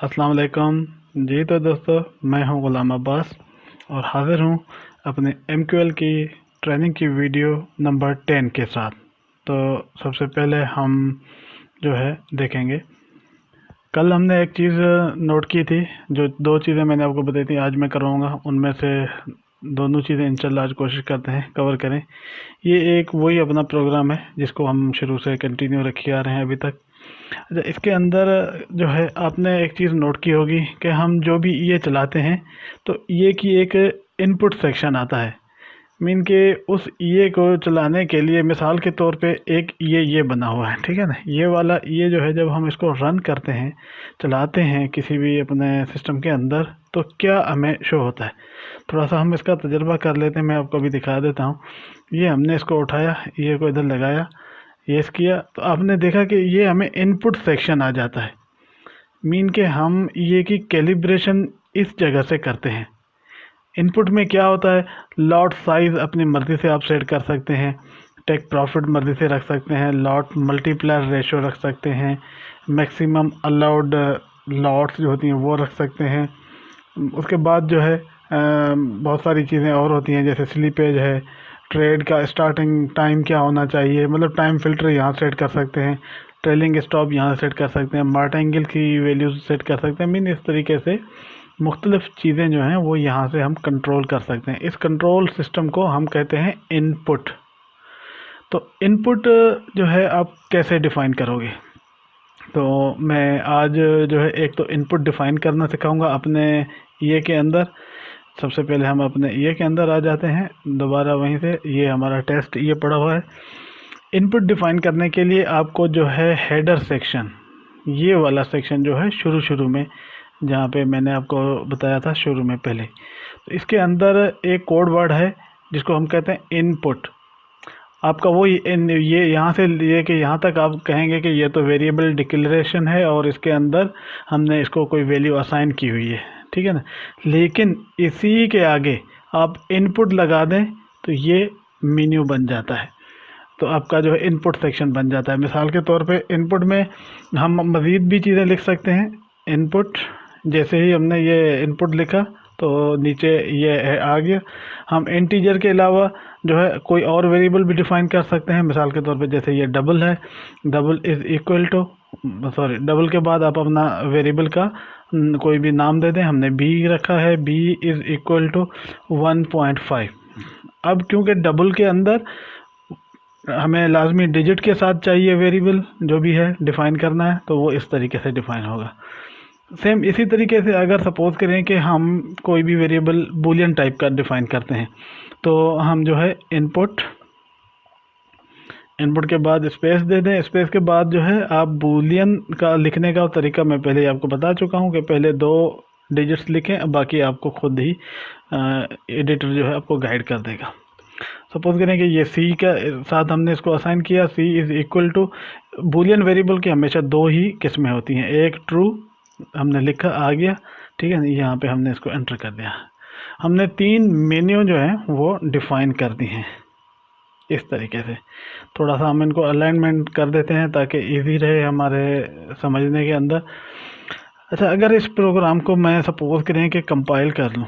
अस्सलाम वालेकुम जी। तो दोस्तों, मैं हूं गुलाम अब्बास और हाज़िर हूं अपने MQL की ट्रेनिंग की वीडियो नंबर 10 के साथ। तो सबसे पहले हम जो है देखेंगे, कल हमने एक चीज़ नोट की थी। जो दो चीज़ें मैंने आपको बताई थी आज मैं करवाऊँगा, उनमें से दोनों चीज़ें इंशाल्लाह आज कोशिश करते हैं कवर करें। ये एक वही अपना प्रोग्राम है जिसको हम शुरू से कंटिन्यू रखे आ रहे हैं अभी तक। अच्छा, इसके अंदर जो है आपने एक चीज़ नोट की होगी कि हम जो भी ये चलाते हैं तो ये की एक इनपुट सेक्शन आता है। मीन के उस ये को चलाने के लिए मिसाल के तौर पे एक ये बना हुआ है, ठीक है ना। ये वाला ये जो है, जब हम इसको रन करते हैं, चलाते हैं किसी भी अपने सिस्टम के अंदर, तो क्या हमें शो होता है। थोड़ा सा हम इसका तजर्बा कर लेते हैं, मैं आपको अभी दिखा देता हूँ। ये हमने इसको उठाया, ये को इधर लगाया, यस किया, तो आपने देखा कि ये हमें इनपुट सेक्शन आ जाता है। मीन के हम ये की कैलिब्रेशन इस जगह से करते हैं। इनपुट में क्या होता है, लॉट साइज़ अपनी मर्ज़ी से आप सेट कर सकते हैं, टेक प्रॉफिट मर्ज़ी से रख सकते हैं, लॉट मल्टीप्लायर रेशो रख सकते हैं, मैक्सिमम अलाउड लॉट्स जो होती हैं वो रख सकते हैं। उसके बाद जो है बहुत सारी चीज़ें और होती हैं, जैसे स्लीपेज है, ट्रेड का स्टार्टिंग टाइम क्या होना चाहिए, मतलब टाइम फिल्टर यहाँ सेट कर सकते हैं, ट्रेलिंग स्टॉप यहाँ सेट कर सकते हैं, मार्टिंगल की वैल्यूज सेट कर सकते हैं। मीन इस तरीके से मुख्तलिफ चीज़ें जो हैं वो यहाँ से हम कंट्रोल कर सकते हैं। इस कंट्रोल सिस्टम को हम कहते हैं इनपुट। तो इनपुट जो है आप कैसे डिफ़ाइन करोगे, तो मैं आज जो है एक तो इनपुट डिफ़ाइन करना सिखाऊंगा अपने ये के अंदर। सबसे पहले हम अपने ये के अंदर आ जाते हैं, दोबारा वहीं से ये हमारा टेस्ट ये पड़ा हुआ है। इनपुट डिफ़ाइन करने के लिए आपको जो है हेडर सेक्शन, ये वाला सेक्शन जो है शुरू में, जहाँ पे मैंने आपको बताया था शुरू में पहले, तो इसके अंदर एक कोड वर्ड है जिसको हम कहते हैं इनपुट। आपका वो ये यहाँ से लिए कि यहाँ तक आप कहेंगे कि ये तो वेरिएबल डिक्लेरेशन है और इसके अंदर हमने इसको कोई वैल्यू असाइन की हुई है, ठीक है ना। लेकिन इसी के आगे आप इनपुट लगा दें तो ये मेन्यू बन जाता है, तो आपका जो है इनपुट सेक्शन बन जाता है। मिसाल के तौर पे इनपुट में हम मज़ीद भी चीज़ें लिख सकते हैं। इनपुट, जैसे ही हमने ये इनपुट लिखा तो नीचे ये आ गया। हम इंटीजर के अलावा जो है कोई और वेरिएबल भी डिफ़ाइन कर सकते हैं। मिसाल के तौर पे जैसे ये डबल है, double is equal to, sorry, double के बाद आप अपना वेरिएबल का कोई भी नाम दे दें। हमने बी रखा है, बी इज़ इक्वल टू 1.5। अब क्योंकि डबल के अंदर हमें लाजमी डिजिट के साथ चाहिए वेरिएबल जो भी है डिफ़ाइन करना है, तो वो इस तरीके से डिफ़ाइन होगा। सेम इसी तरीके से अगर सपोज़ करें कि हम कोई भी वेरिएबल बूलियन टाइप का डिफ़ाइन करते हैं, तो हम जो है इनपुट के बाद स्पेस दे दें। स्पेस के बाद जो है आप बूलियन का लिखने का तरीका मैं पहले ही आपको बता चुका हूँ कि पहले 2 डिजिट्स लिखें, अब बाकी आपको खुद ही एडिटर जो है आपको गाइड कर देगा। सपोज करें कि ये सी का साथ हमने इसको असाइन किया, C is equal to, boolean variable की हमेशा 2 ही किस्में होती हैं, एक ट्रू हमने लिखा आ गया, ठीक है, यहाँ पे हमने इसको एंटर कर दिया। हमने 3 मेन्यू जो है वो डिफ़ाइन कर दी हैं इस तरीके से। थोड़ा सा हम इनको अलाइनमेंट कर देते हैं ताकि इजी रहे हमारे समझने के अंदर। अच्छा, अगर इस प्रोग्राम को मैं सपोज़ करें कि कंपाइल कर लूँ,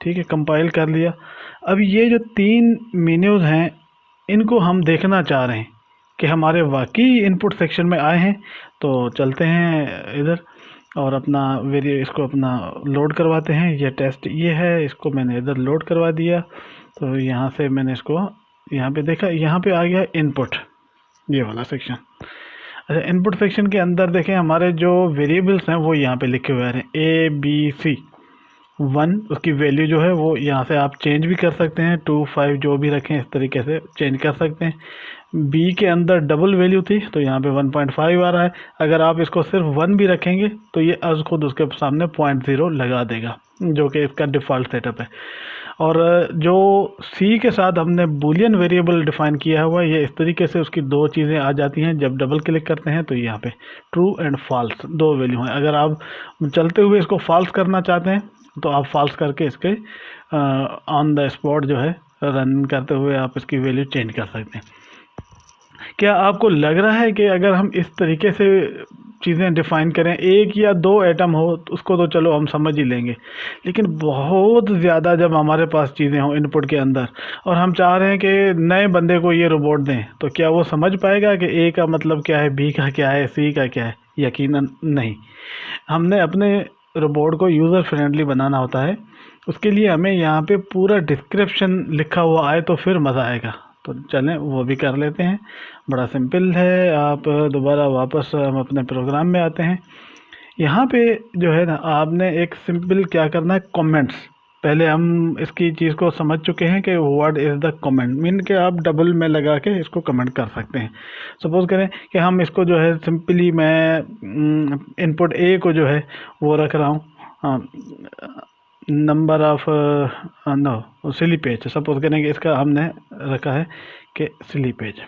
ठीक है, कंपाइल कर लिया। अब ये जो 3 मेन्यूज़ हैं इनको हम देखना चाह रहे हैं कि हमारे वाकई इनपुट सेक्शन में आए हैं, तो चलते हैं इधर और अपना इसको अपना लोड करवाते हैं। ये टेस्ट ये है, इसको मैंने इधर लोड करवा दिया, तो यहाँ से मैंने इसको यहाँ पे देखा, यहाँ पे आ गया इनपुट, ये वाला सेक्शन। अच्छा, इनपुट सेक्शन के अंदर देखें हमारे जो वेरिएबल्स हैं वो यहाँ पे लिखे हुए हैं, ABC 1, उसकी वैल्यू जो है वो यहाँ से आप चेंज भी कर सकते हैं, 2 5 जो भी रखें इस तरीके से चेंज कर सकते हैं। बी के अंदर डबल वैल्यू थी तो यहाँ पे 1.5 आ रहा है। अगर आप इसको सिर्फ 1 भी रखेंगे तो ये आज खुद उसके सामने 0.0 लगा देगा, जो कि इसका डिफ़ॉल्ट सेटअप है। और जो सी के साथ हमने बूलियन वेरिएबल डिफ़ाइन किया हुआ है, ये इस तरीके से उसकी 2 चीज़ें आ जाती हैं। जब डबल क्लिक करते हैं तो यहाँ पे ट्रू एंड फॉल्स 2 वैल्यू हैं। अगर आप चलते हुए इसको फॉल्स करना चाहते हैं तो आप फॉल्स करके इसके ऑन द स्पॉट जो है रन करते हुए आप इसकी वैल्यू चेंज कर सकते हैं। क्या आपको लग रहा है कि अगर हम इस तरीके से चीज़ें डिफ़ाइन करें, एक या दो एटम हो तो उसको तो चलो हम समझ ही लेंगे, लेकिन बहुत ज़्यादा जब हमारे पास चीज़ें हों इनपुट के अंदर और हम चाह रहे हैं कि नए बंदे को ये रोबोट दें, तो क्या वो समझ पाएगा कि ए का मतलब क्या है, बी का क्या है, सी का क्या है? यकीनन नहीं। हमने अपने रोबोट को यूज़र फ्रेंडली बनाना होता है, उसके लिए हमें यहाँ पे पूरा डिस्क्रिप्शन लिखा हुआ आए तो फिर मज़ा आएगा। तो चलें वो भी कर लेते हैं, बड़ा सिंपल है। आप दोबारा वापस हम अपने प्रोग्राम में आते हैं। यहाँ पे जो है ना, आपने एक सिंपल क्या करना है, कमेंट्स। पहले हम इसकी चीज़ को समझ चुके हैं कि what is the comment, mean के आप डबल में लगा के इसको कमेंट कर सकते हैं। सपोज़ करें कि हम इसको जो है सिंपली मैं इनपुट ए को जो है वो रख रहा हूँ number of no slippage. Suppose करें कि इसका हमने रखा है कि slippage.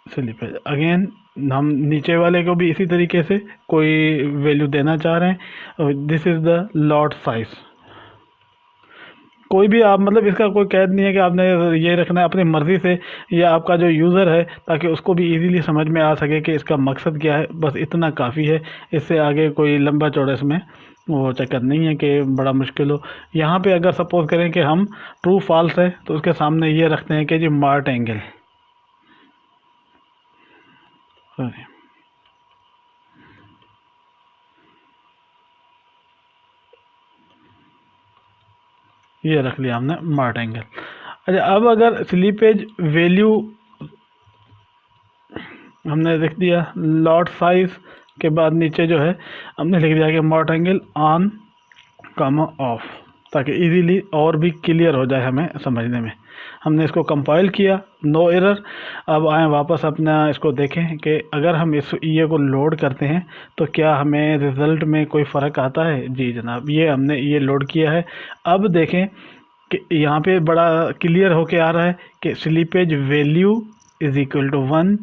Slippage again हम नीचे वाले को भी इसी तरीके से कोई वैल्यू देना चाह रहे हैं। This is the lot size. कोई भी आप मतलब इसका कोई कैद नहीं है कि आपने ये रखना है अपनी मर्ज़ी से, या आपका जो यूज़र है ताकि उसको भी इजीली समझ में आ सके कि इसका मकसद क्या है, बस इतना काफ़ी है। इससे आगे कोई लंबा चौड़ा इसमें वो चक्कर नहीं है कि बड़ा मुश्किल हो। यहाँ पे अगर सपोज़ करें कि हम ट्रू फॉल्स है तो उसके सामने ये रखते हैं कि जी मार्ट एंगल, सॉरी ये रख लिया हमने मार्ट एंगल। अच्छा, अब अगर स्लीपेज वैल्यू हमने लिख दिया लॉट साइज के बाद नीचे जो है हमने लिख दिया कि mart angle on comma of, ताकि इजीली और भी क्लियर हो जाए हमें समझने में। हमने इसको कंपाइल किया, नो एरर। अब आए वापस अपना इसको देखें कि अगर हम इस ये को लोड करते हैं तो क्या हमें रिज़ल्ट में कोई फ़र्क आता है। जी जनाब, ये हमने ये लोड किया है। अब देखें कि यहाँ पे बड़ा क्लियर होके आ रहा है कि slippage value is equal to 1,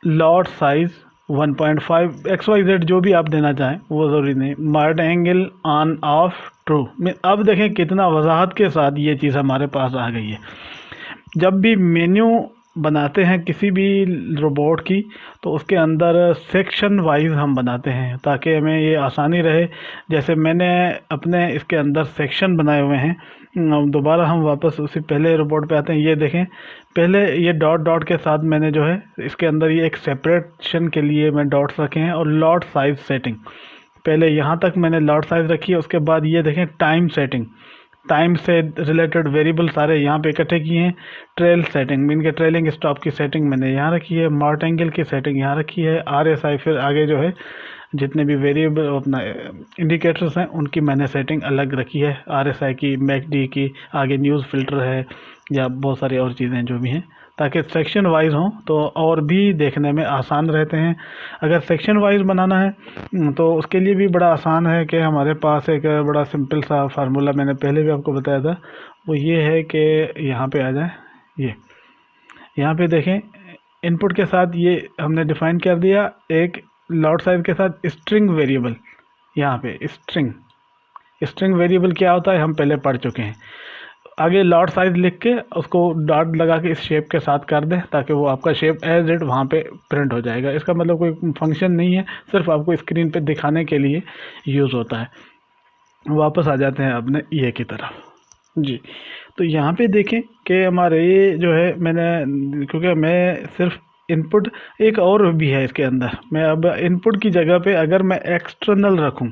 lot size 1.5, XYZ जो भी आप देना चाहें वो ज़रूरी नहीं, mart angle on off true. अब देखें कितना वजाहत के साथ ये चीज़ हमारे पास आ गई है। जब भी मेन्यू बनाते हैं किसी भी रोबोट की तो उसके अंदर सेक्शन वाइज हम बनाते हैं ताकि हमें ये आसानी रहे। जैसे मैंने अपने इसके अंदर सेक्शन बनाए हुए हैं। दोबारा हम वापस उसी पहले रोबोट पे आते हैं। ये देखें, पहले ये डॉट डॉट के साथ मैंने जो है इसके अंदर ये एक सेपरेशन के लिए मैं डॉट्स रखे हैं, और लॉट साइज सेटिंग पहले यहाँ तक मैंने लॉट साइज रखी है। उसके बाद ये देखें टाइम सेटिंग, टाइम से रिलेटेड वेरिएबल सारे यहाँ पे इकट्ठे किए हैं। ट्रेल सेटिंग मीन के ट्रेलिंग स्टॉप की सेटिंग मैंने यहाँ रखी है, मार्ट एंगल की सेटिंग यहाँ रखी है, RSI फिर आगे जो है जितने भी वेरिएबल अपना इंडिकेटर्स हैं उनकी मैंने सेटिंग अलग रखी है। RSI की, मैकडी की, आगे न्यूज़ फिल्टर है, या बहुत सारी और चीज़ें जो भी हैं, ताकि सेक्शन वाइज हों तो और भी देखने में आसान रहते हैं। अगर सेक्शन वाइज बनाना है तो उसके लिए भी बड़ा आसान है कि हमारे पास एक बड़ा सिंपल सा फार्मूला मैंने पहले भी आपको बताया था। वो ये है कि यहाँ पे आ जाए, ये यहाँ पे देखें इनपुट के साथ ये हमने डिफ़ाइन कर दिया एक लॉट साइज के साथ स्ट्रिंग वेरिएबल। यहाँ पे स्ट्रिंग वेरिएबल क्या होता है हम पहले पढ़ चुके हैं। आगे लॉट साइज लिख के उसको डॉट लगा के इस शेप के साथ कर दें ताकि वो आपका शेप एज इट वहाँ पे प्रिंट हो जाएगा। इसका मतलब कोई फंक्शन नहीं है, सिर्फ आपको स्क्रीन पे दिखाने के लिए यूज़ होता है। वापस आ जाते हैं अपने ये की तरफ। जी, तो यहाँ पे देखें कि हमारे ये जो है मैंने, क्योंकि मैं सिर्फ इनपुट, एक और भी है इसके अंदर, मैं अब इनपुट की जगह पे अगर मैं एक्सटर्नल रखूँ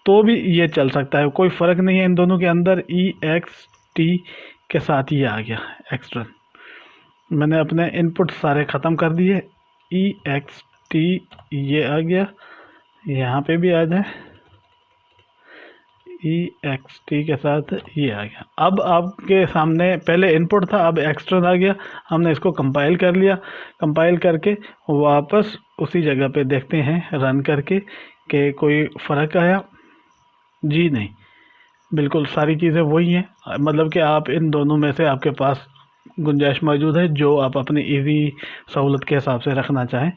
तो भी ये चल सकता है, कोई फ़र्क नहीं है इन दोनों के अंदर। EXT के साथ ये आ गया एक्सटर्न। मैंने अपने इनपुट सारे ख़त्म कर दिए, EXT ये आ गया, यहाँ पे भी आ जाए EXT के साथ ये आ गया। अब आपके सामने पहले इनपुट था, अब एक्सटर्न आ गया। हमने इसको कंपाइल कर लिया, कंपाइल करके वापस उसी जगह पे देखते हैं रन करके कि कोई फ़र्क आया। जी नहीं, बिल्कुल सारी चीज़ें वही हैं। मतलब कि आप इन दोनों में से आपके पास गुंजाइश मौजूद है, जो आप अपनी इजी सहूलत के हिसाब से रखना चाहें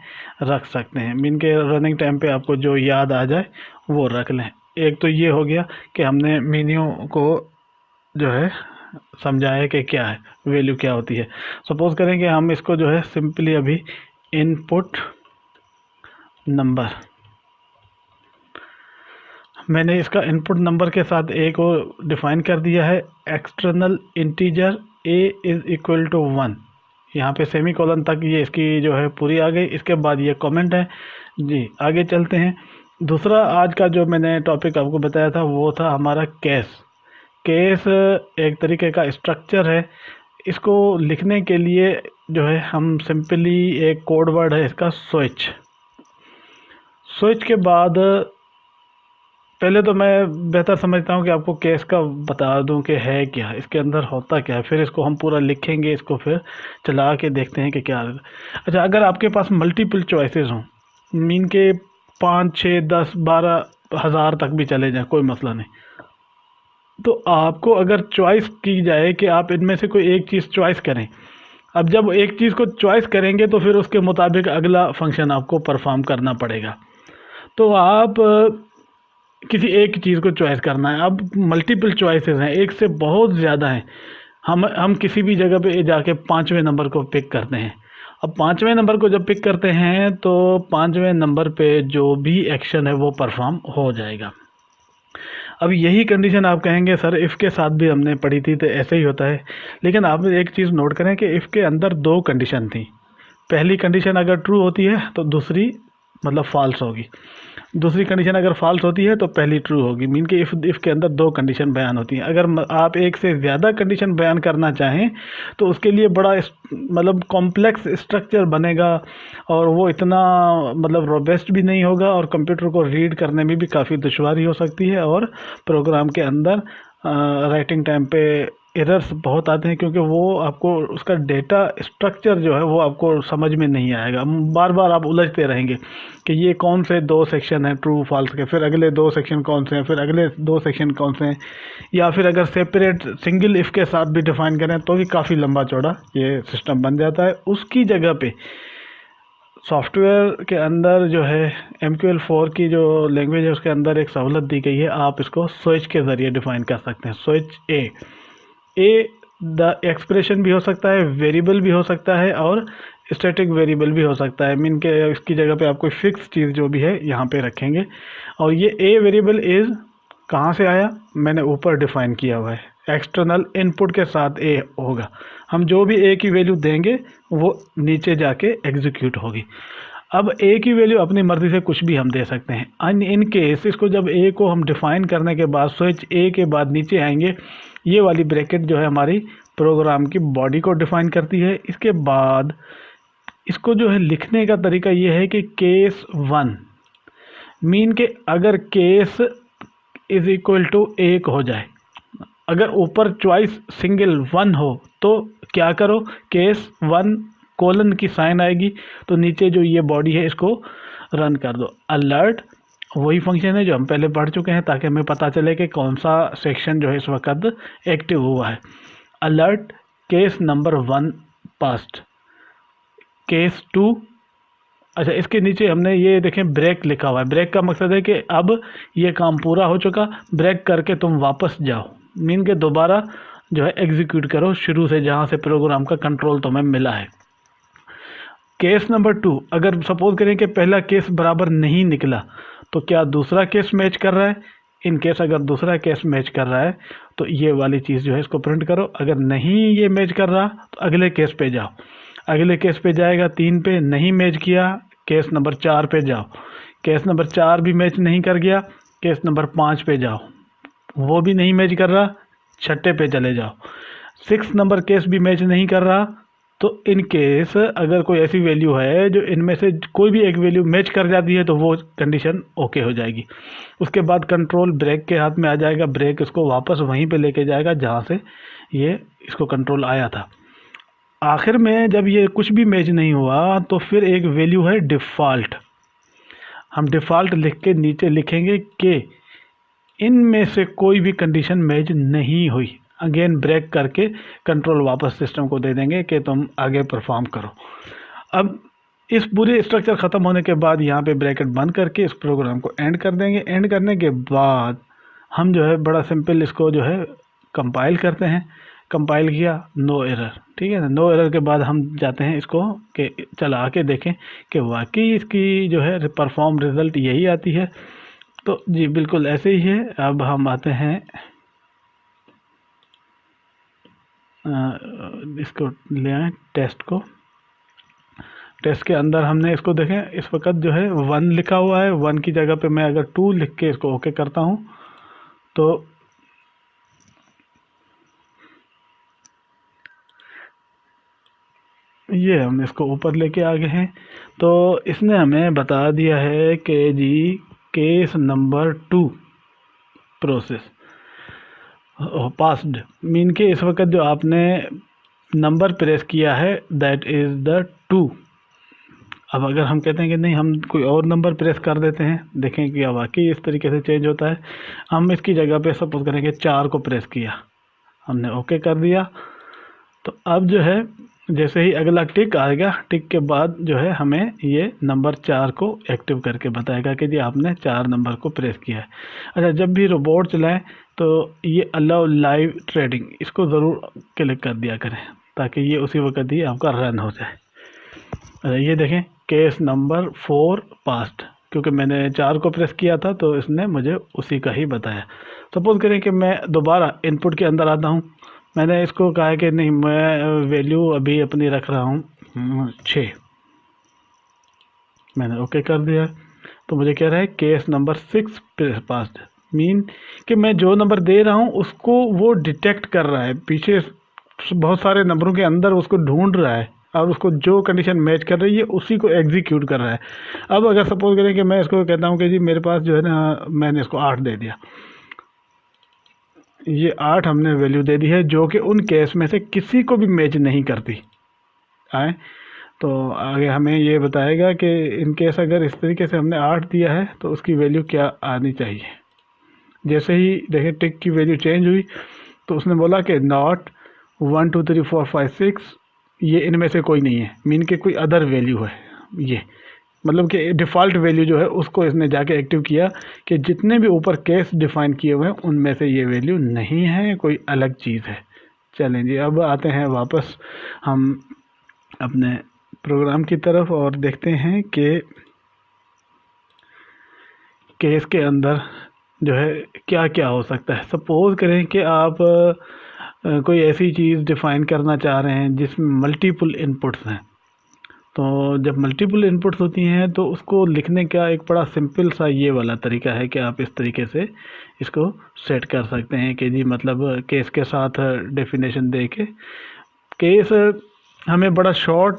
रख सकते हैं। मीन के रनिंग टाइम पे आपको जो याद आ जाए वो रख लें। एक तो ये हो गया कि हमने मेन्यू को जो है समझाया कि क्या है वैल्यू क्या होती है। सपोज करें कि हम इसको जो है सिंपली अभी इनपुट नंबर, मैंने इसका इनपुट नंबर के साथ ए को डिफाइन कर दिया है, external integer A is equal to 1। यहाँ पे सेमी कॉलन तक ये इसकी जो है पूरी आ गई। इसके बाद ये कमेंट है जी। आगे चलते हैं। दूसरा आज का जो मैंने टॉपिक आपको बताया था वो था हमारा केस। केस एक तरीके का स्ट्रक्चर है। इसको लिखने के लिए जो है हम सिंपली एक कोड वर्ड है इसका स्विच। स्विच के बाद पहले तो मैं बेहतर समझता हूँ कि आपको केस का बता दूँ कि है क्या, इसके अंदर होता क्या है, फिर इसको हम पूरा लिखेंगे, इसको फिर चला के देखते हैं कि क्या। अच्छा, अगर आपके पास मल्टीपल चॉइसेस हों, मीन के 5, 6, 10, 12 हज़ार तक भी चले जाएं, कोई मसला नहीं, तो आपको अगर चॉइस की जाए कि आप इनमें से कोई एक चीज़ चॉइस करें, अब जब एक चीज़ को चॉइस करेंगे तो फिर उसके मुताबिक अगला फंक्शन आपको परफॉर्म करना पड़ेगा। तो आप किसी एक चीज़ को चॉइस करना है। अब मल्टीपल चॉइसेस हैं, एक से बहुत ज़्यादा हैं। हम किसी भी जगह पे जाके 5वें नंबर को पिक करते हैं। अब 5वें नंबर को जब पिक करते हैं तो 5वें नंबर पे जो भी एक्शन है वो परफॉर्म हो जाएगा। अब यही कंडीशन आप कहेंगे सर इफ़ के साथ भी हमने पढ़ी थी तो ऐसे ही होता है, लेकिन आप एक चीज़ नोट करें कि इफ़ के अंदर 2 कंडीशन थी। पहली कंडीशन अगर ट्रू होती है तो दूसरी मतलब फॉल्स होगी, दूसरी कंडीशन अगर फॉल्स होती है तो पहली ट्रू होगी। मीन कि इफ़ के अंदर 2 कंडीशन बयान होती हैं। अगर आप एक से ज़्यादा कंडीशन बयान करना चाहें तो उसके लिए बड़ा मतलब कॉम्प्लेक्स स्ट्रक्चर बनेगा और वो इतना मतलब रोबस्ट भी नहीं होगा और कंप्यूटर को रीड करने में भी काफ़ी दुश्वारी हो सकती है और प्रोग्राम के अंदर राइटिंग टाइम पे एरर्स बहुत आते हैं, क्योंकि वो आपको उसका डेटा स्ट्रक्चर जो है वो आपको समझ में नहीं आएगा। बार बार आप उलझते रहेंगे कि ये कौन से 2 सेक्शन हैं ट्रू फॉल्स के, फिर अगले 2 सेक्शन कौन से हैं, फिर अगले 2 सेक्शन कौन से हैं, या फिर अगर सेपरेट सिंगल इफ़ के साथ भी डिफ़ाइन करें तो भी काफ़ी लंबा चौड़ा ये सिस्टम बन जाता है। उसकी जगह पे सॉफ्टवेयर के अंदर जो है MQL4 की जो लैंग्वेज है उसके अंदर एक सहूलत दी गई है, आप इसको स्विच के ज़रिए डिफ़ाइन कर सकते हैं। स्विच ए द एक्सप्रेशन भी हो सकता है, वेरिएबल भी हो सकता है और स्टैटिक वेरिएबल भी हो सकता है। मीन के इसकी जगह पे आप कोई फिक्स चीज़ जो भी है यहाँ पे रखेंगे। और ये ए वेरिएबल इज़ कहाँ से आया, मैंने ऊपर डिफ़ाइन किया हुआ है, एक्सटर्नल इनपुट के साथ ए होगा। हम जो भी ए की वैल्यू देंगे वो नीचे जाके एग्जीक्यूट होगी। अब ए की वैल्यू अपनी मर्ज़ी से कुछ भी हम दे सकते हैं। इन केस इसको जब ए को हम डिफ़ाइन करने के बाद स्विच ए के बाद नीचे आएंगे, ये वाली ब्रैकेट जो है हमारी प्रोग्राम की बॉडी को डिफ़ाइन करती है। इसके बाद इसको जो है लिखने का तरीका ये है कि केस 1 मीन के अगर केस इज़ इक्वल टू 1 हो जाए, अगर ऊपर चॉइस सिंगल 1 हो तो क्या करो, केस 1 कोलन की साइन आएगी तो नीचे जो ये बॉडी है इसको रन कर दो। अलर्ट वही फंक्शन है जो हम पहले पढ़ चुके हैं ताकि हमें पता चले कि कौन सा सेक्शन जो है इस वक्त एक्टिव हुआ है। Alert case number 1 past, case 2। अच्छा, इसके नीचे हमने ये देखें ब्रेक लिखा हुआ है। ब्रेक का मकसद है कि अब ये काम पूरा हो चुका, ब्रेक करके तुम वापस जाओ, मीन के दोबारा जो है एग्जीक्यूट करो शुरू से जहाँ से प्रोग्राम का कंट्रोल तुम्हें मिला है। केस नंबर 2, अगर सपोज करें कि पहला केस बराबर नहीं निकला तो क्या दूसरा केस मैच कर रहा है। इन केस अगर दूसरा केस मैच कर रहा है तो ये वाली चीज़ जो है इसको प्रिंट करो। अगर नहीं ये मैच कर रहा तो अगले केस पे जाओ, अगले केस पे जाएगा 3 पे, नहीं मैच किया केस नंबर 4 पे जाओ, केस नंबर 4 भी मैच नहीं कर गया केस नंबर 5 पे जाओ, वो भी नहीं मैच कर रहा 6ठे पे चले जाओ, 6 नंबर केस भी मैच नहीं कर रहा तो इन केस अगर कोई ऐसी वैल्यू है जो इनमें से कोई भी एक वैल्यू मैच कर जाती है तो वो कंडीशन ओके हो जाएगी। उसके बाद कंट्रोल ब्रेक के हाथ में आ जाएगा, ब्रेक इसको वापस वहीं पे लेके जाएगा जहाँ से ये इसको कंट्रोल आया था। आखिर में जब ये कुछ भी मैच नहीं हुआ तो फिर एक वैल्यू है डिफ़ॉल्ट। हम डिफ़ॉल्ट लिख के नीचे लिखेंगे कि इनमें से कोई भी कंडीशन मैच नहीं हुई। अगेन ब्रेक करके कंट्रोल वापस सिस्टम को दे देंगे कि तुम आगे परफॉर्म करो। अब इस पूरे स्ट्रक्चर ख़त्म होने के बाद यहाँ पे ब्रैकेट बंद करके इस प्रोग्राम को एंड कर देंगे। एंड करने के बाद हम जो है बड़ा सिंपल इसको जो है कंपाइल करते हैं। कंपाइल किया, नो एरर, ठीक है ना। नो एरर के बाद हम जाते हैं इसको कि चला के देखें कि वाकई इसकी जो है परफॉर्म रिज़ल्ट यही आती है। तो जी बिल्कुल ऐसे ही है। अब हम आते हैं इसको ले आए टेस्ट को। टेस्ट के अंदर हमने इसको देखें, इस वक्त जो है 1 लिखा हुआ है। 1 की जगह पे मैं अगर 2 लिख के इसको ओके करता हूँ तो ये हम इसको ऊपर लेके आ गए हैं। तो इसने हमें बता दिया है कि जी case number 2 process passed, mean के इस वक्त जो आपने नंबर प्रेस किया है दैट इज़ द 2। अब अगर हम कहते हैं कि नहीं हम कोई और नंबर प्रेस कर देते हैं, देखें कि वाकई इस तरीके से चेंज होता है। हम इसकी जगह पे सपोज करें कि 4 को प्रेस किया, हमने ओके कर दिया। तो अब जो है जैसे ही अगला टिक आएगा, टिक के बाद जो है हमें ये नंबर 4 को एक्टिव करके बताएगा कि जी आपने 4 नंबर को प्रेस किया है। अच्छा, जब भी रोबोट चलाएं तो ये अलाउ लाइव ट्रेडिंग इसको ज़रूर क्लिक कर दिया करें ताकि ये उसी वक्त ही आपका रन हो जाए। अच्छा, ये देखें केस नंबर 4 पास्ड, क्योंकि मैंने 4 को प्रेस किया था तो इसने मुझे उसी का ही बताया। सपोज़ करें कि मैं दोबारा इनपुट के अंदर आता हूँ, मैंने इसको कहा कि नहीं मैं वैल्यू अभी अपनी रख रहा हूँ 6, मैंने ओके कर दिया। तो मुझे कह रहा है केस नंबर 6 पास्ड, मीन कि मैं जो नंबर दे रहा हूँ उसको वो डिटेक्ट कर रहा है, पीछे बहुत सारे नंबरों के अंदर उसको ढूंढ रहा है और उसको जो कंडीशन मैच कर रही है उसी को एग्जीक्यूट कर रहा है। अब अगर सपोज करें कि मैं इसको कहता हूँ कि जी मेरे पास जो है ना, मैंने इसको 8 दे दिया, ये 8 हमने वैल्यू दे दी है जो कि उन केस में से किसी को भी मैच नहीं करती आए। तो आगे हमें ये बताएगा कि इन केस अगर इस तरीके से हमने 8 दिया है तो उसकी वैल्यू क्या आनी चाहिए। जैसे ही देखें टिक की वैल्यू चेंज हुई तो उसने बोला कि नॉट 1 2 3 4 5 6, ये इनमें से कोई नहीं है, मीन के कोई अदर वैल्यू है। ये मतलब कि डिफ़ॉल्ट वैल्यू जो है उसको इसने जाके एक्टिव किया कि जितने भी ऊपर केस डिफ़ाइन किए हुए हैं उनमें से ये वैल्यू नहीं है, कोई अलग चीज़ है। चलें जी, अब आते हैं वापस हम अपने प्रोग्राम की तरफ और देखते हैं कि केस के अंदर जो है क्या क्या हो सकता है। सपोज़ करें कि आप कोई ऐसी चीज़ डिफ़ाइन करना चाह रहे हैं जिसमें मल्टीपल इनपुट्स हैं। तो जब मल्टीपल इनपुट्स होती हैं तो उसको लिखने का एक बड़ा सिंपल सा ये वाला तरीका है कि आप इस तरीके से इसको सेट कर सकते हैं कि जी मतलब केस के साथ डेफिनेशन दे के केस हमें बड़ा शॉर्ट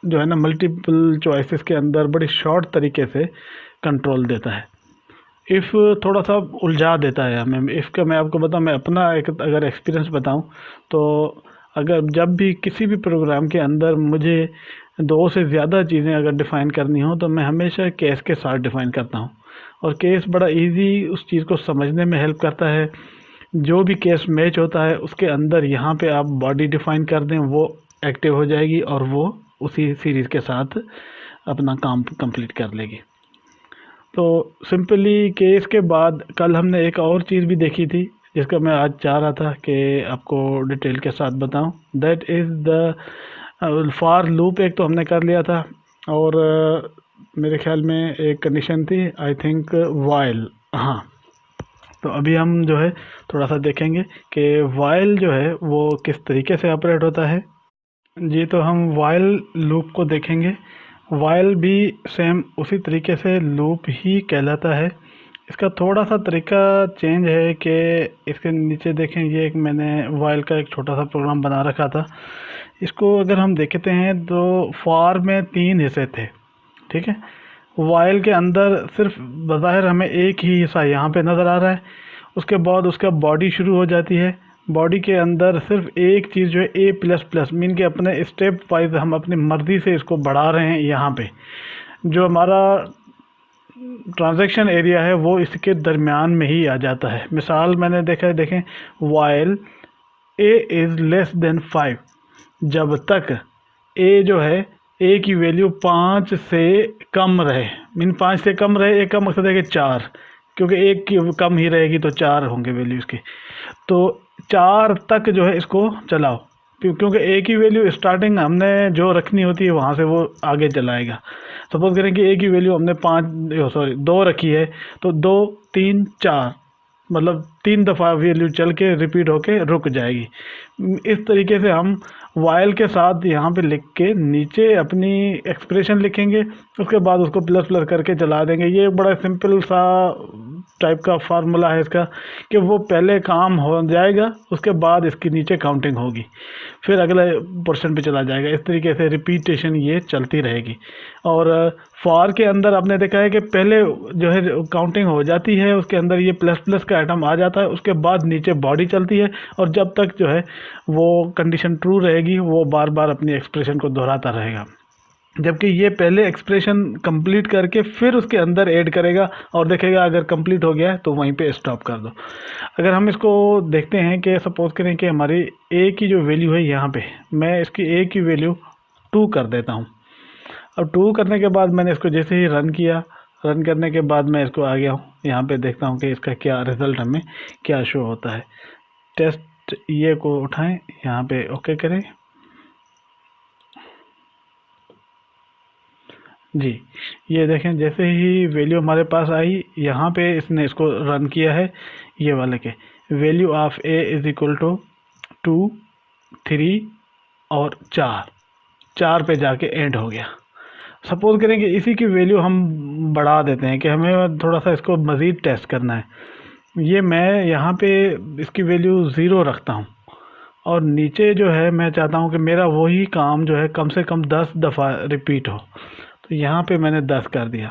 जो है ना मल्टीपल चॉइसेस के अंदर बड़ी शॉर्ट तरीके से कंट्रोल देता है। इफ़ थोड़ा सा उलझा देता है हमें। इफ़ का मैं आपको बताऊं, मैं अपना एक अगर एक्सपीरियंस बताऊं तो अगर जब भी किसी भी प्रोग्राम के अंदर मुझे 2 से ज़्यादा चीज़ें अगर डिफ़ाइन करनी हो तो मैं हमेशा केस के साथ डिफ़ाइन करता हूं। और केस बड़ा इजी उस चीज़ को समझने में हेल्प करता है। जो भी केस मैच होता है उसके अंदर यहाँ पे आप बॉडी डिफ़ाइन कर दें, वो एक्टिव हो जाएगी और वो उसी सीरीज़ के साथ अपना काम कंप्लीट कर लेगी। तो सिंपली केस के बाद कल हमने एक और चीज़ भी देखी थी जिसका मैं आज चाह रहा था कि आपको डिटेल के साथ बताऊं। That is the for loop. एक तो हमने कर लिया था और मेरे ख्याल में एक कंडीशन थी आई थिंक वाइल। हाँ, तो अभी हम जो है थोड़ा सा देखेंगे कि वाइल जो है वो किस तरीके से ऑपरेट होता है। जी, तो हम वाइल लूप को देखेंगे। वाइल भी सेम उसी तरीके से लूप ही कहलाता है। इसका थोड़ा सा तरीका चेंज है कि इसके नीचे देखें, ये एक मैंने वाइल का एक छोटा सा प्रोग्राम बना रखा था। इसको अगर हम देखते हैं तो फॉर में 3 हिस्से थे, ठीक है। वाइल के अंदर सिर्फ बज़ाहिर हमें एक ही हिस्सा यहाँ पे नज़र आ रहा है। उसके बाद उसका बॉडी शुरू हो जाती है। बॉडी के अंदर सिर्फ एक चीज़ जो है ए प्लस प्लस, मीन के अपने स्टेप वाइज हम अपनी मर्ज़ी से इसको बढ़ा रहे हैं। यहाँ पे जो हमारा ट्रांजैक्शन एरिया है वो इसके दरमियान में ही आ जाता है। मिसाल मैंने देखा है, देखें while A is less than 5, जब तक ए जो है ए की वैल्यू 5 से कम रहे, मीन 5 से कम रहे, एक का मकसद है कि 4, क्योंकि एक की कम ही रहेगी तो 4 होंगे वैल्यू इसकी। तो 4 तक जो है इसको चलाओ, क्योंकि एक ही वैल्यू स्टार्टिंग हमने जो रखनी होती है वहाँ से वो आगे चलाएगा। सपोज करें कि एक ही वैल्यू हमने 2 रखी है, तो 2 3 4 मतलब 3 दफ़ा वैल्यू चल के रिपीट होके रुक जाएगी। इस तरीके से हम वाइल के साथ यहाँ पे लिख के नीचे अपनी एक्सप्रेशन लिखेंगे, उसके बाद उसको प्लस प्लस करके चला देंगे। ये एक बड़ा सिंपल सा टाइप का फार्मूला है इसका, कि वो पहले काम हो जाएगा, उसके बाद इसकी नीचे काउंटिंग होगी, फिर अगले पोर्शन पे चला जाएगा। इस तरीके से रिपीटेशन ये चलती रहेगी। और फॉर के अंदर आपने देखा है कि पहले जो है काउंटिंग हो जाती है, उसके अंदर ये प्लस प्लस का आइटम आ जाता है, उसके बाद नीचे बॉडी चलती है, और जब तक जो है वो कंडीशन ट्रू रहेगी वो बार बार अपनी एक्सप्रेशन को दोहराता रहेगा। जबकि ये पहले एक्सप्रेशन कंप्लीट करके फिर उसके अंदर ऐड करेगा और देखेगा अगर कंप्लीट हो गया है तो वहीं पे स्टॉप कर दो। अगर हम इसको देखते हैं कि सपोज करें कि हमारी ए की जो वैल्यू है, यहाँ पे मैं इसकी ए की वैल्यू 2 कर देता हूँ। अब 2 करने के बाद मैंने इसको जैसे ही रन किया, रन करने के बाद मैं इसको आ गया हूँ, यहाँ पे देखता हूँ कि इसका क्या रिज़ल्ट हमें क्या शो होता है। टेस्ट ये को उठाएं, यहाँ पे ओके करें जी। ये देखें जैसे ही वैल्यू हमारे पास आई, यहाँ पे इसने इसको रन किया है, ये वाले के value of A is equal to 2 3 और 4 पे जाके एंड हो गया। सपोज करें कि इसी की वैल्यू हम बढ़ा देते हैं कि हमें थोड़ा सा इसको मज़ीद टेस्ट करना है। ये मैं यहाँ पे इसकी वैल्यू 0 रखता हूँ, और नीचे जो है मैं चाहता हूँ कि मेरा वही काम जो है कम से कम 10 दफ़ा रिपीट हो, तो यहाँ पे मैंने 10 कर दिया।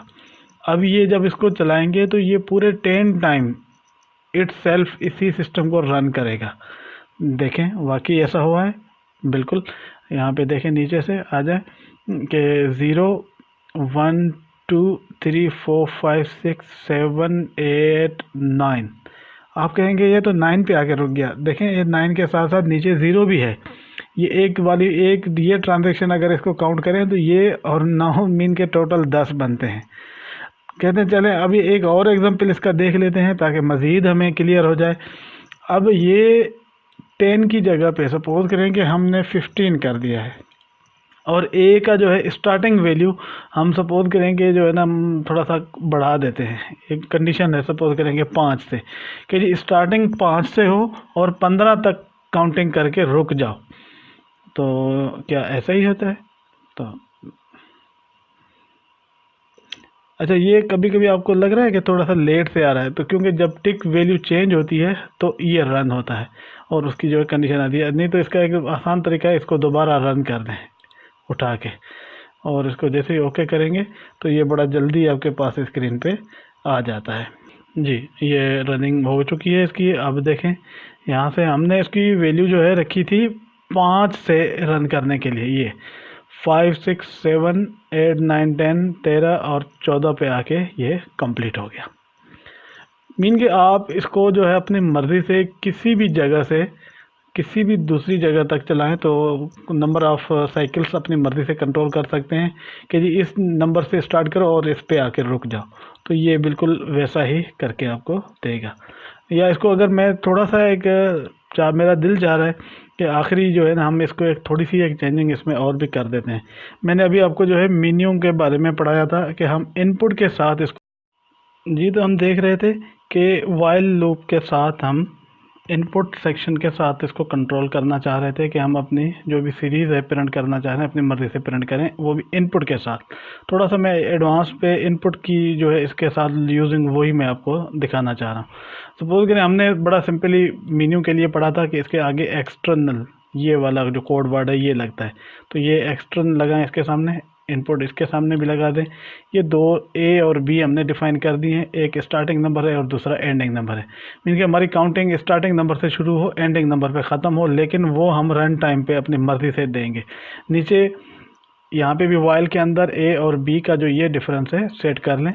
अब ये जब इसको चलाएंगे तो ये पूरे 10 टाइम इटसेल्फ इसी सिस्टम को रन करेगा। देखें वाकई ऐसा हुआ है बिल्कुल। यहाँ पे देखें नीचे से आ जाए कि 0 1 2 3 4 5 6 7 8 9। आप कहेंगे ये तो 9 पे आके रुक गया। देखें ये 9 के साथ साथ नीचे 0 भी है। ये ये ट्रांजैक्शन अगर इसको काउंट करें तो ये और 9 मीन के टोटल 10 बनते हैं। कहते हैं चलें अभी एक और एग्जांपल इसका देख लेते हैं ताकि मज़ीद हमें क्लियर हो जाए। अब ये 10 की जगह पे सपोज करें कि हमने 15 कर दिया है, और ए का जो है स्टार्टिंग वैल्यू हम सपोज करेंगे जो है ना हम थोड़ा सा बढ़ा देते हैं। एक कंडीशन है सपोज करेंगे 5 से, कि जी स्टार्टिंग 5 से हो और 15 तक काउंटिंग करके रुक जाओ। तो क्या ऐसा ही होता है? तो अच्छा, ये कभी कभी आपको लग रहा है कि थोड़ा सा लेट से आ रहा है, तो क्योंकि जब टिक वैल्यू चेंज होती है तो ये रन होता है और उसकी जो है कंडीशन आती है। नहीं तो इसका एक आसान तरीका है, इसको दोबारा रन कर दें उठा के, और इसको जैसे ही ओके करेंगे तो ये बड़ा जल्दी आपके पास स्क्रीन पे आ जाता है जी। ये रनिंग हो चुकी है इसकी। अब देखें यहाँ से हमने इसकी वैल्यू जो है रखी थी 5 से रन करने के लिए। ये 5 6 7 8 9 10 13 और 14 पे आके ये कंप्लीट हो गया। मीन कि आप इसको जो है अपनी मर्ज़ी से किसी भी जगह से किसी भी दूसरी जगह तक चलाएं, तो नंबर ऑफ़ साइकिल्स अपनी मर्ज़ी से कंट्रोल कर सकते हैं कि जी इस नंबर से स्टार्ट करो और इस पे आके रुक जाओ, तो ये बिल्कुल वैसा ही करके आपको देगा। या इसको अगर मैं थोड़ा सा मेरा दिल चाह रहा है कि आखिरी जो है ना हम इसको एक थोड़ी सी एक चेंजिंग इसमें और भी कर देते हैं। मैंने अभी आपको जो है मीनिंग के बारे में पढ़ाया था कि हम इनपुट के साथ इसको जी, तो हम देख रहे थे कि वाइल लूप के साथ हम इनपुट सेक्शन के साथ इसको कंट्रोल करना चाह रहे थे कि हम अपनी जो भी सीरीज़ है प्रिंट करना चाह रहे हैं अपनी मर्ज़ी से प्रिंट करें, वो भी इनपुट के साथ। थोड़ा सा मैं एडवांस पे इनपुट की जो है इसके साथ यूजिंग वही मैं आपको दिखाना चाह रहा हूँ। सपोज करें हमने बड़ा सिंपली मीन्यू के लिए पढ़ा था कि इसके आगे एक्सटर्नल ये वाला जो कोड वर्ड है ये लगता है, तो ये एक्सटर्नल लगाएं इसके सामने, इनपुट इसके सामने भी लगा दें। ये 2 ए और बी हमने डिफाइन कर दी हैं, एक स्टार्टिंग नंबर है और दूसरा एंडिंग नंबर है। मीन कि हमारी काउंटिंग स्टार्टिंग नंबर से शुरू हो एंडिंग नंबर पे ख़त्म हो, लेकिन वो हम रन टाइम पे अपनी मर्ज़ी से देंगे। नीचे यहाँ पे भी वाइल के अंदर ए और बी का जो ये डिफरेंस है सेट कर लें।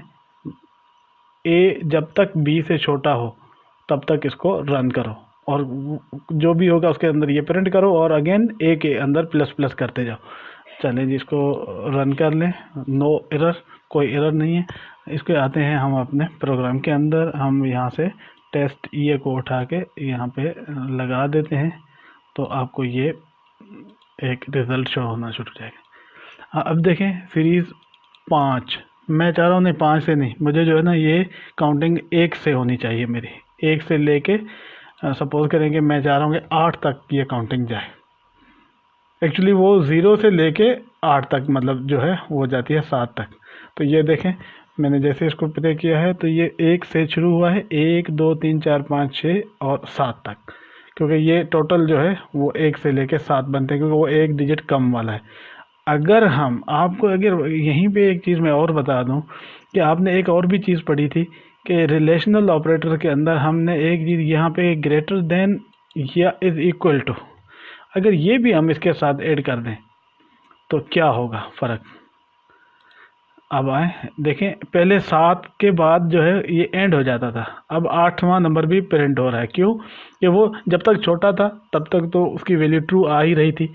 ए जब तक बी से छोटा हो तब तक इसको रन करो, और जो भी होगा उसके अंदर ये प्रिंट करो, और अगेन ए के अंदर प्लस प्लस करते जाओ। चलें जी, इसको रन कर लें। नो एरर, कोई एरर नहीं है। इसके आते हैं हम अपने प्रोग्राम के अंदर, हम यहाँ से टेस्ट ये को उठा के यहाँ पे लगा देते हैं तो आपको ये एक रिज़ल्ट शो होना शुरू हो जाएगा। हाँ, अब देखें सीरीज़ 5, मैं चाह रहा हूँ नहीं 5 से नहीं, मुझे जो है ना ये काउंटिंग 1 से होनी चाहिए मेरी, 1 से लेके सपोज करेंगे मैं चाह रहा हूँ कि 8 तक ये काउंटिंग जाए। एक्चुअली वो 0 से लेके 8 तक मतलब जो है वो जाती है 7 तक। तो ये देखें मैंने जैसे इसको प्ले किया है तो ये 1 से शुरू हुआ है, 1 2 3 4 5 6 और 7 तक, क्योंकि ये टोटल जो है वो 1 से लेके 7 बनते हैं, क्योंकि वो एक डिजिट कम वाला है। अगर हम आपको अगर यहीं पे एक चीज़ मैं और बता दूं कि आपने एक और भी चीज़ पढ़ी थी कि रिलेशनल ऑपरेटर के अंदर हमने एक चीज़ यहाँ पे ग्रेटर देन या इज़ इक्वल टू, अगर ये भी हम इसके साथ ऐड कर दें तो क्या होगा फ़र्क। अब आए देखें, पहले 7 के बाद जो है ये एंड हो जाता था, अब 8वां नंबर भी प्रिंट हो रहा है। क्यों? कि वो जब तक छोटा था तब तक तो उसकी वैल्यू ट्रू आ ही रही थी,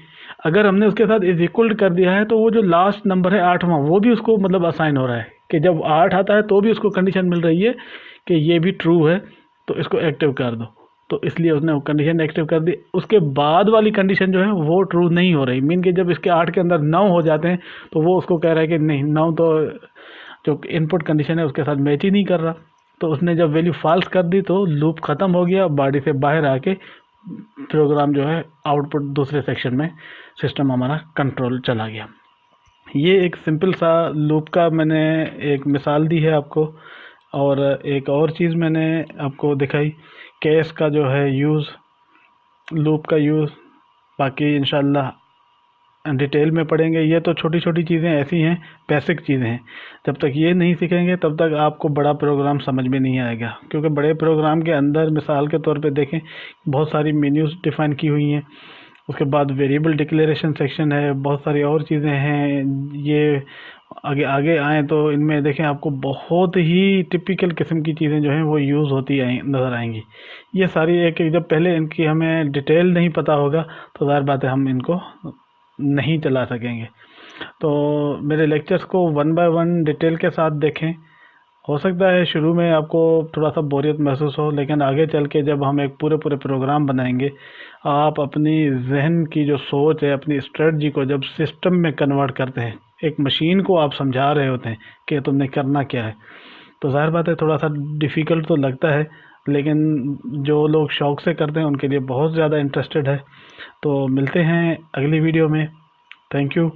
अगर हमने उसके साथ इज इक्वल कर दिया है तो वो जो लास्ट नंबर है 8वां वो भी उसको मतलब असाइन हो रहा है कि जब 8 आता है तो भी उसको कंडीशन मिल रही है कि ये भी ट्रू है तो इसको एक्टिव कर दो, तो इसलिए उसने वो कंडीशन एक्टिव कर दी। उसके बाद वाली कंडीशन जो है वो ट्रू नहीं हो रही, मीन कि जब इसके 8 के अंदर 9 हो जाते हैं तो वो उसको कह रहा है कि नहीं 9 तो जो इनपुट कंडीशन है उसके साथ मैच ही नहीं कर रहा। तो उसने जब वैल्यू फॉल्स कर दी तो लूप ख़त्म हो गया, बॉडी से बाहर आके प्रोग्राम जो है आउटपुट दूसरे सेक्शन में सिस्टम हमारा कंट्रोल चला गया। ये एक सिंपल सा लूप का मैंने एक मिसाल दी है आपको, और एक और चीज़ मैंने आपको दिखाई केस का जो है यूज़, लूप का यूज़। बाकी इंशाल्लाह डिटेल में पढ़ेंगे। ये तो छोटी छोटी चीज़ें ऐसी हैं, बेसिक चीज़ें हैं, जब तक ये नहीं सीखेंगे तब तक आपको बड़ा प्रोग्राम समझ में नहीं आएगा। क्योंकि बड़े प्रोग्राम के अंदर मिसाल के तौर पे देखें बहुत सारी मेन्यूज़ डिफ़ाइन की हुई हैं, उसके बाद वेरिएबल डिक्लेरेशन सेक्शन है, बहुत सारी और चीज़ें हैं। ये आगे आगे आएँ तो इनमें देखें आपको बहुत ही टिपिकल किस्म की चीज़ें जो हैं वो यूज़ होती आई नज़र आएंगी। ये सारी एक जब पहले इनकी हमें डिटेल नहीं पता होगा तो ज़ाहिर बात है हम इनको नहीं चला सकेंगे। तो मेरे लेक्चर्स को 1 बाय 1 डिटेल के साथ देखें। हो सकता है शुरू में आपको थोड़ा सा बोरियत महसूस हो, लेकिन आगे चल के जब हम एक पूरे प्रोग्राम बनाएंगे, आप अपनी जहन की जो सोच है, अपनी स्ट्रेटजी को जब सिस्टम में कन्वर्ट करते हैं, एक मशीन को आप समझा रहे होते हैं कि तुमने करना क्या है, तो ज़ाहिर बात है थोड़ा सा डिफ़िकल्ट तो लगता है, लेकिन जो लोग शौक़ से करते हैं उनके लिए बहुत ज़्यादा इंटरेस्टेड है। तो मिलते हैं अगली वीडियो में। Thank you.